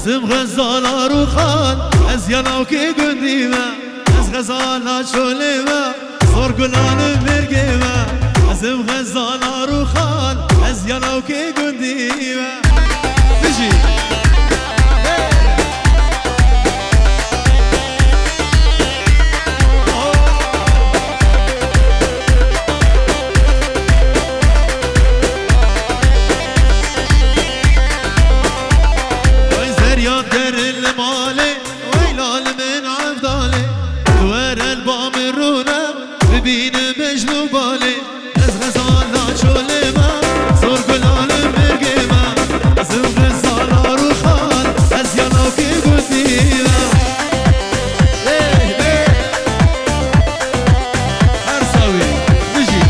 ازم غزالا رو خان از یلاو که گندی و از غزالا شوله و زور گلان مرگه و ازم غزالا رو خان از یلاو که گندی و بجی ببین مجنو باله از غزالا چوله من زور گلان مرگه من ازم غزالا رو خان از یالا که گندی هر ساوی بجی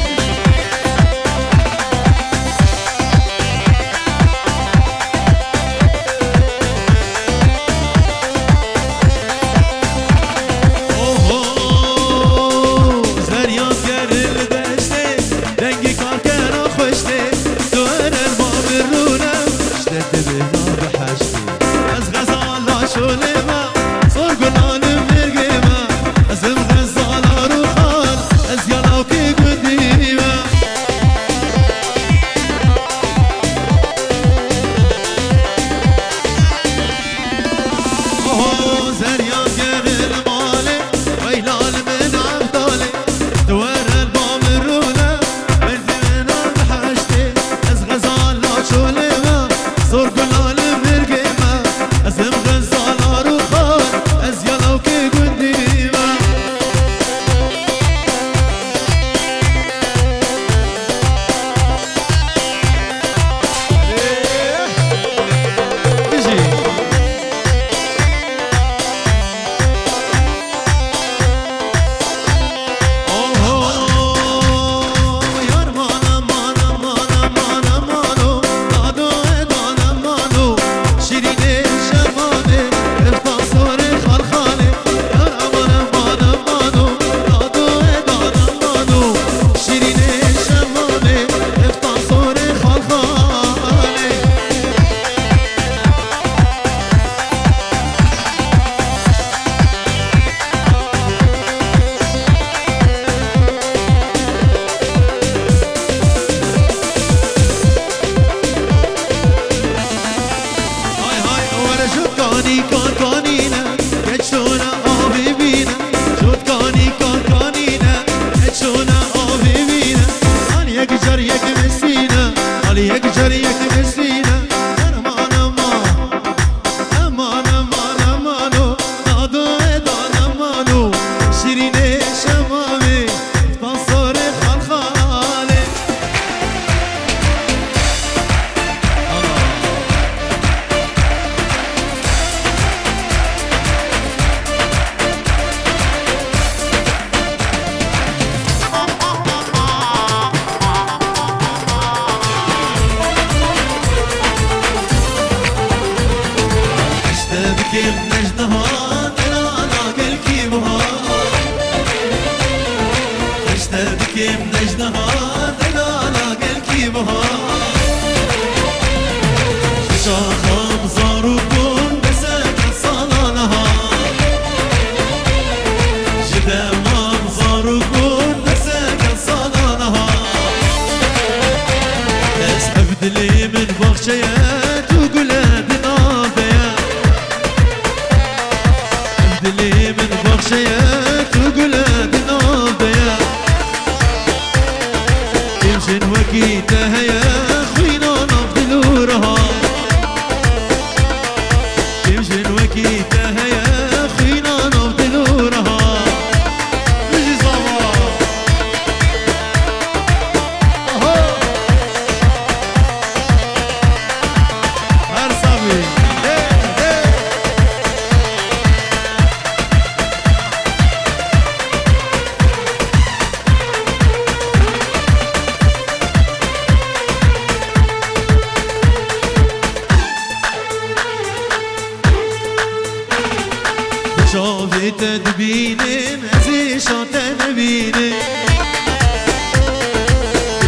تدبینن ازیشان تنبینه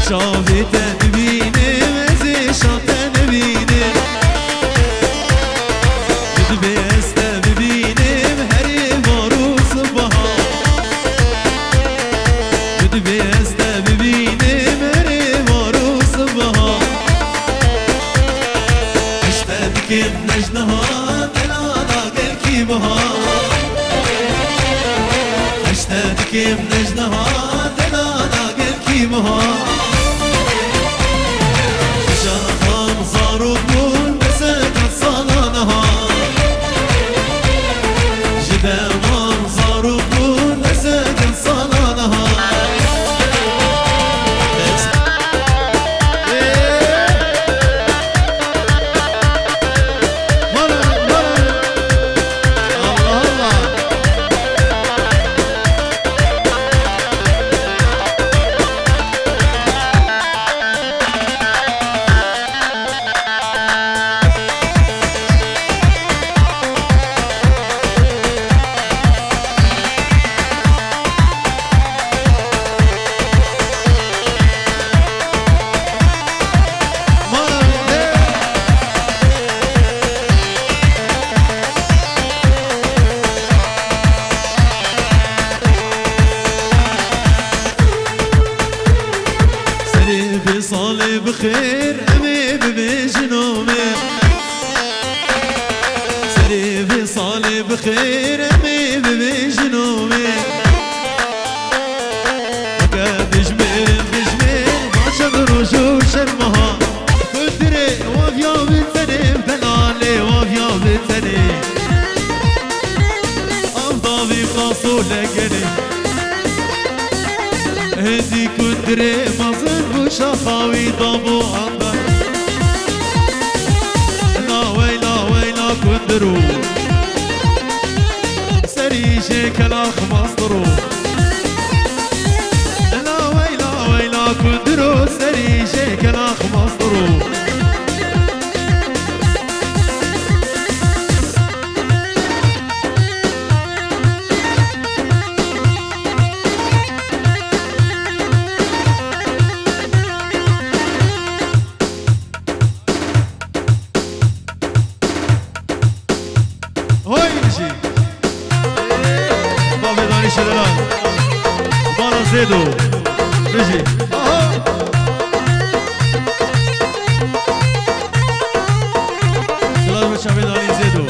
شاهی تدبینه ازیشان تنبینه نجنها دلانا قلكي بها اشتدك نجنها دلانا قلكي بها شاخام صاروا بول مسكت صالانها جدام صاروا بول مسكت صالانها صالي بخير امي بجنومي سريفي صالي بخير امي بجنومي بجميل بجميل ما شبرو شو شرمها كدري وفيا بالتني بلالي وفيا بالتني افضل خاصو لقني هدي كدري مصر وشخاوي ضبو عندك لا ويلا ويلا كدرو سريشي كلاخ مصدرو لا ويلا ويلا كدرو سريشي كلاخ مصدرو زيدو نجي سلام الشعبين علي زيدو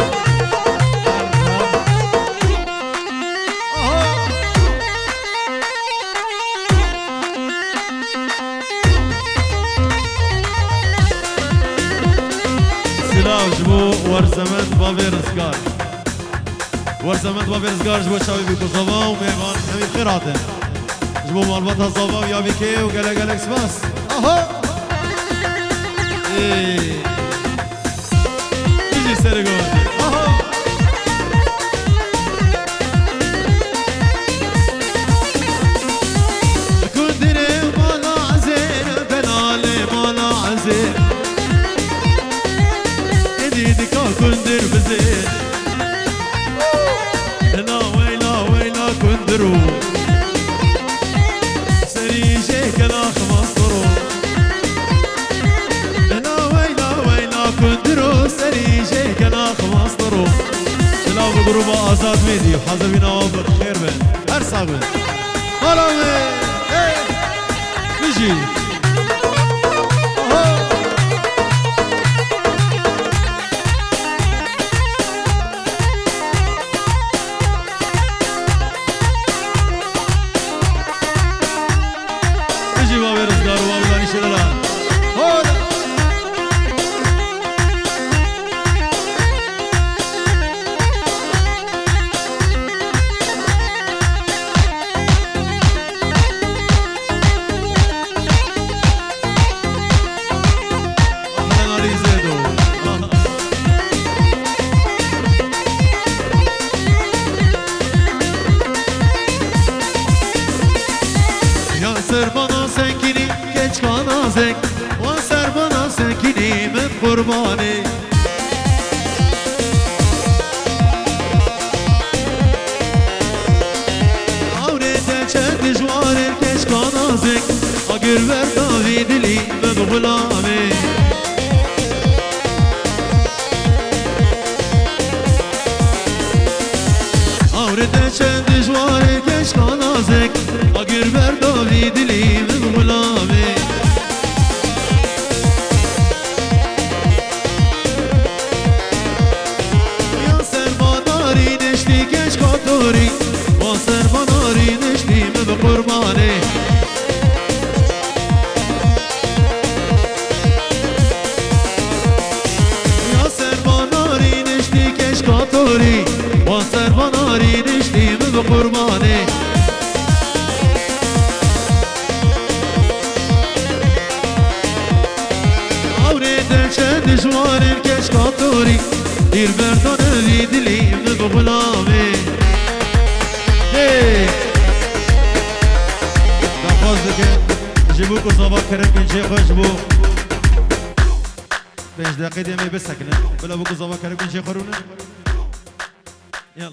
سلام جبو ورزمت بابي رزقار ورزمت بابي رزقار جبو شعبي بكوزوفا وميغان همي بخيراتن جبو مربط الصوبة ويا بيكي وقالك قالك سباس اها ايه يجي سرقون اها كندري مالا عزين بلالي مالا عزين ايديك كندر بزين لا ويلا ويلا كندرو كلاخ مصدرو لا ويلا ويلا كندرو سريجي كلاخ مصدرو سلام بجروب آزاد ميدي وحاضر بينا وابر خير بين هرسا بين مرامي نجي bana senkini geç kanazek Vaser bana senkini men kurbani Avrete çendi jwarer geç kanazek Agir ver davidili men gulami Avrete çendi jwarer geç kanazek Agir ver davidili men gulami دوری با سرباناری نشتیم به قربانی آوری دل چند جوارین کشکاتوری دیر بردانه وی دلیم به غلامی دخواست که جبو کو زوا کرم کنچه خوش بو 5 دقیقه دیمه بسکنه بلا بو کو زوا کرم کنچه خورونه يلا